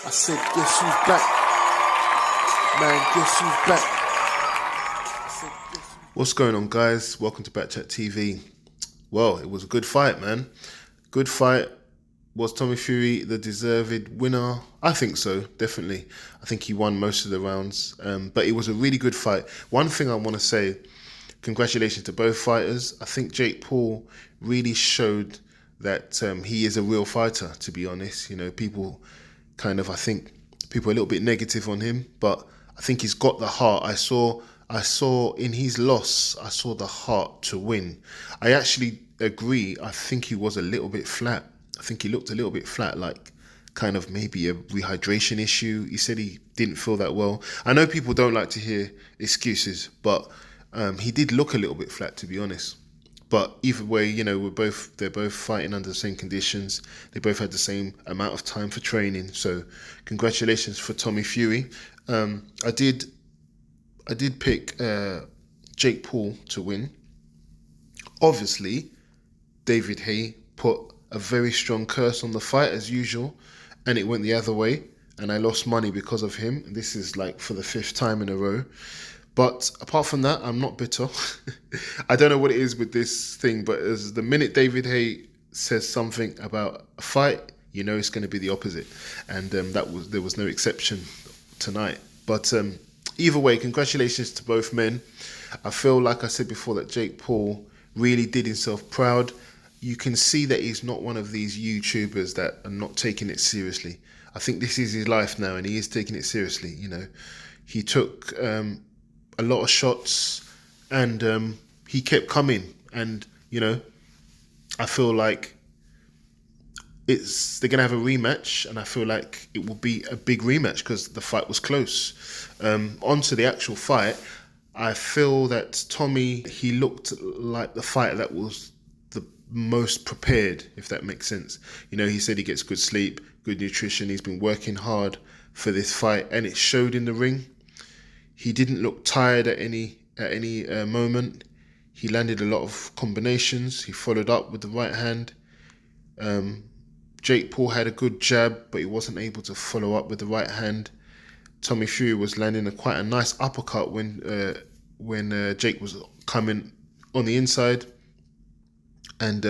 I said, guess who's back? Man, guess who's back? I said, guess who's What's going on, guys? Welcome to Backchat TV. Well, it was a good fight, man. Good fight. Was Tommy Fury the deserved winner? I think so, definitely. I think he won most of the rounds, but it was a really good fight. One thing I want to say, congratulations to both fighters. I think Jake Paul really showed that he is a real fighter, to be honest. You know, I think people are a little bit negative on him, but I think he's got the heart. I saw in his loss, I saw the heart to win. I actually agree. I think he was a little bit flat. I think he looked a little bit flat, like kind of maybe a rehydration issue. He said he didn't feel that well. I know people don't like to hear excuses, but he did look a little bit flat, to be honest. But either way, you know, they're both fighting under the same conditions. They both had the same amount of time for training. So congratulations for Tommy Fury. I did pick Jake Paul to win. Obviously, David Haye put a very strong curse on the fight as usual, and it went the other way, and I lost money because of him. This is like for the 5th time in a row. But apart from that, I'm not bitter. I don't know what it is with this thing, but as the minute David Haye says something about a fight, you know it's going to be the opposite, and there was no exception tonight. But either way, congratulations to both men. I feel, like I said before, that Jake Paul really did himself proud. You can see that he's not one of these YouTubers that are not taking it seriously. I think this is his life now, and he is taking it seriously. You know, he took a lot of shots, and he kept coming. And you know, I feel like they're gonna have a rematch, and I feel like it will be a big rematch because the fight was close. Onto the actual fight, I feel that Tommy, he looked like the fighter that was the most prepared, if that makes sense. You know, he said he gets good sleep, good nutrition. He's been working hard for this fight, and it showed in the ring. He didn't look tired at any moment. He landed a lot of combinations. He followed up with the right hand. Jake Paul had a good jab, but he wasn't able to follow up with the right hand. Tommy Fury was landing quite a nice uppercut when Jake was coming on the inside, and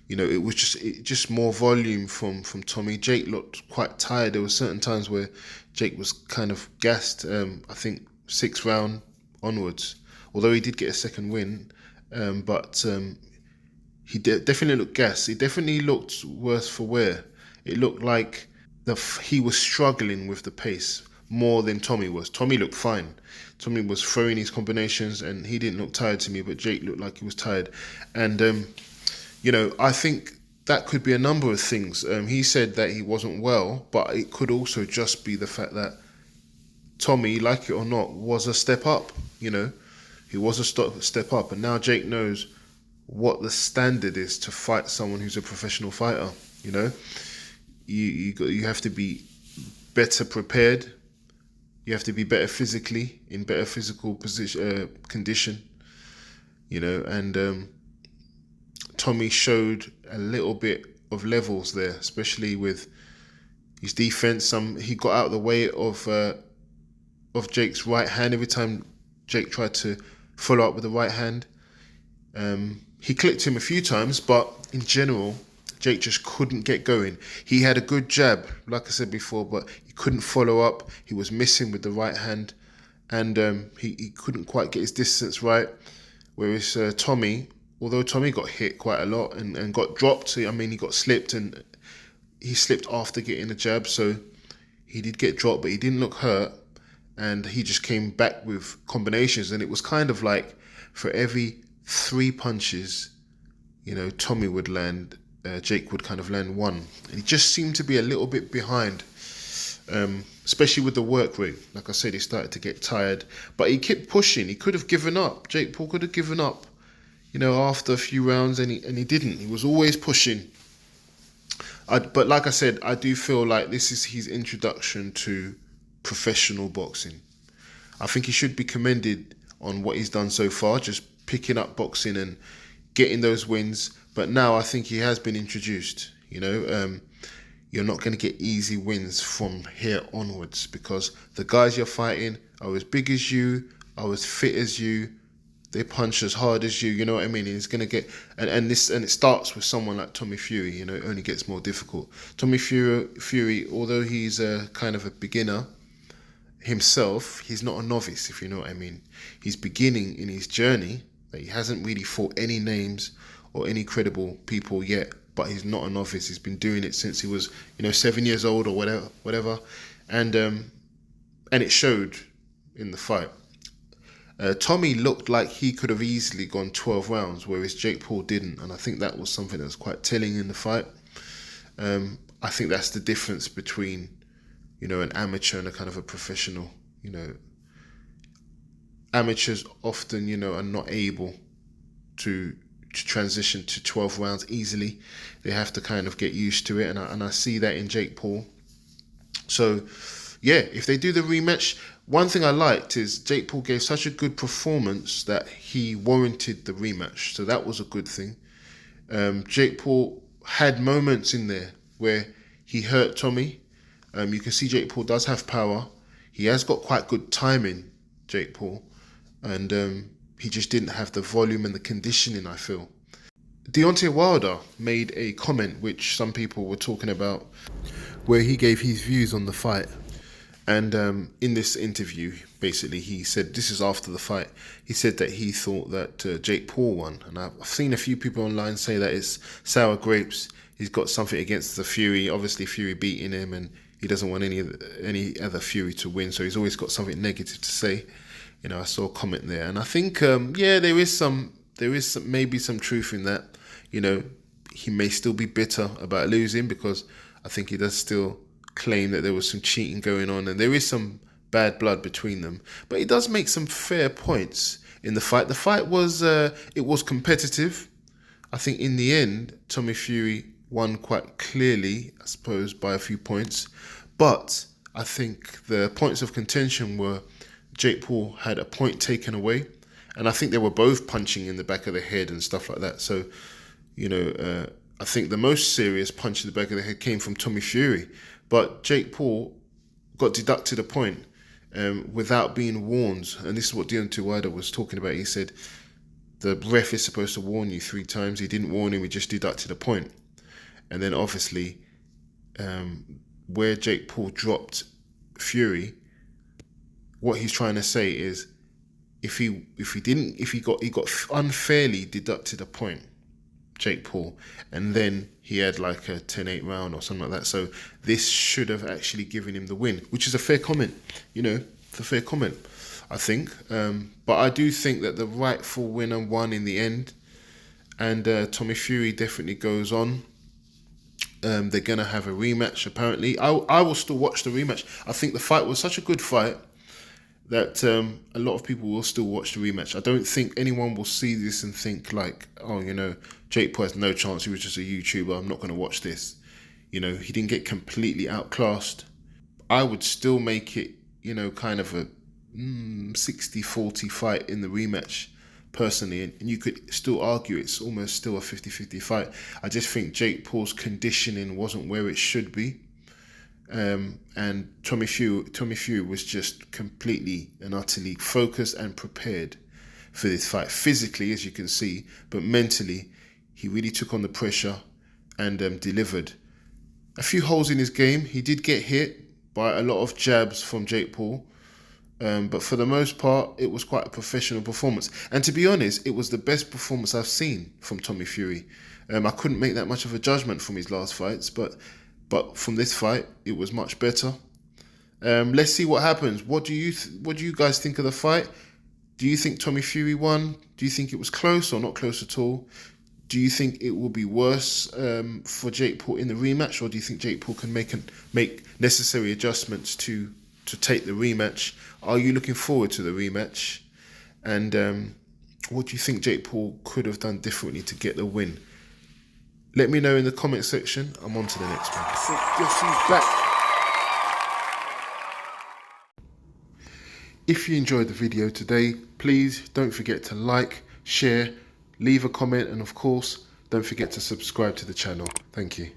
you know, it was just more volume from Tommy. Jake looked quite tired. There were certain times where Jake was kind of gassed. I think 6th round onwards, although he did get a second win, but he definitely looked gassed. He definitely looked worse for wear. It looked like he was struggling with the pace more than Tommy was. Tommy looked fine. Tommy was throwing his combinations, and he didn't look tired to me, but Jake looked like he was tired. And you know, I think that could be a number of things. He said that he wasn't well, but it could also just be the fact that Tommy, like it or not, was a step up. You know, he was a step up, and now Jake knows what the standard is to fight someone who's a professional fighter. You know, you have to be better prepared. You have to be better physically, in better physical condition. You know, and Tommy showed a little bit of levels there, especially with his defense. He got out of the way of Jake's right hand every time Jake tried to follow up with the right hand. He clipped him a few times, but in general, Jake just couldn't get going. He had a good jab, like I said before, but he couldn't follow up. He was missing with the right hand, and he couldn't quite get his distance right. Whereas Tommy, although Tommy got hit quite a lot and got dropped, I mean, he got slipped, and he slipped after getting a jab, so he did get dropped, but he didn't look hurt, and he just came back with combinations, and it was kind of like for every 3 punches, you know, Tommy would land, Jake would kind of land 1. And he just seemed to be a little bit behind, especially with the work rate. Like I said, he started to get tired, but he kept pushing. He could have given up. Jake Paul could have given up, you know, after a few rounds, and he didn't. He was always pushing. But like I said, I do feel like this is his introduction to professional boxing. I think he should be commended on what he's done so far, just picking up boxing and getting those wins. But now I think he has been introduced. You know, you're not going to get easy wins from here onwards, because the guys you're fighting are as big as you, are as fit as you, they punch as hard as you know what I mean? And it's going to get, and it starts with someone like Tommy Fury, you know, it only gets more difficult. Tommy Fury, although he's a kind of a beginner himself, he's not a novice, if you know what I mean. He's beginning in his journey, that he hasn't really fought any names or any credible people yet, but he's not a novice. He's been doing it since he was, 7 years old or whatever. And it showed in the fight. Tommy looked like he could have easily gone 12 rounds, whereas Jake Paul didn't. And I think that was something that was quite telling in the fight. I think that's the difference between, an amateur and a kind of a professional. Amateurs often, are not able to transition to 12 rounds easily. They have to kind of get used to it. And I see that in Jake Paul. So, yeah, if they do the rematch, one thing I liked is Jake Paul gave such a good performance that he warranted the rematch. So that was a good thing. Jake Paul had moments in there where he hurt Tommy. You can see Jake Paul does have power. He has got quite good timing, Jake Paul. And he just didn't have the volume and the conditioning, I feel. Deontay Wilder made a comment which some people were talking about, where he gave his views on the fight. And in this interview, basically, he said, this is after the fight, he said that he thought that Jake Paul won. And I've seen a few people online say that it's sour grapes. He's got something against the Fury. Obviously, Fury beating him, and he doesn't want any other Fury to win. So he's always got something negative to say. I saw a comment there. And I think, there is maybe some truth in that. He may still be bitter about losing, because I think he does still claim that there was some cheating going on and there is some bad blood between them. But he does make some fair points in the fight. The fight was it was competitive. I think in the end, Tommy Fury won quite clearly, I suppose, by a few points. But I think the points of contention were Jake Paul had a point taken away, and I think they were both punching in the back of the head and stuff like that. So, I think the most serious punch in the back of the head came from Tommy Fury. But Jake Paul got deducted a point without being warned. And this is what Deontay Wilder was talking about. He said, the ref is supposed to warn you 3 times. He didn't warn him, he just deducted a point. And then obviously, where Jake Paul dropped Fury, what he's trying to say is, if he got unfairly deducted a point, Jake Paul, and then he had like a 10-8 round or something like that. So this should have actually given him the win, which is a fair comment. It's a fair comment, I think. But I do think that the rightful winner won in the end, and Tommy Fury definitely goes on. They're going to have a rematch, apparently. I will still watch the rematch. I think the fight was such a good fight that a lot of people will still watch the rematch. I don't think anyone will see this and think like, oh, Jake Paul has no chance, he was just a YouTuber, I'm not going to watch this. He didn't get completely outclassed. I would still make it, kind of a 60-40 fight in the rematch, personally. And you could still argue it's almost still a 50-50 fight. I just think Jake Paul's conditioning wasn't where it should be. And Tommy Fury was just completely and utterly focused and prepared for this fight. Physically, as you can see, but mentally, he really took on the pressure and delivered. A few holes in his game. He did get hit by a lot of jabs from Jake Paul. But for the most part, it was quite a professional performance. And to be honest, it was the best performance I've seen from Tommy Fury. I couldn't make that much of a judgment from his last fights, but from this fight, it was much better. Let's see what happens. What do you guys think of the fight? Do you think Tommy Fury won? Do you think it was close or not close at all? Do you think it will be worse for Jake Paul in the rematch, or do you think Jake Paul can make necessary adjustments to take the rematch? Are you looking forward to the rematch? And what do you think Jake Paul could have done differently to get the win? Let me know in the comment section. I'm on to the next one. Guess who's back? If you enjoyed the video today, please don't forget to like, share, leave a comment, and of course, don't forget to subscribe to the channel. Thank you.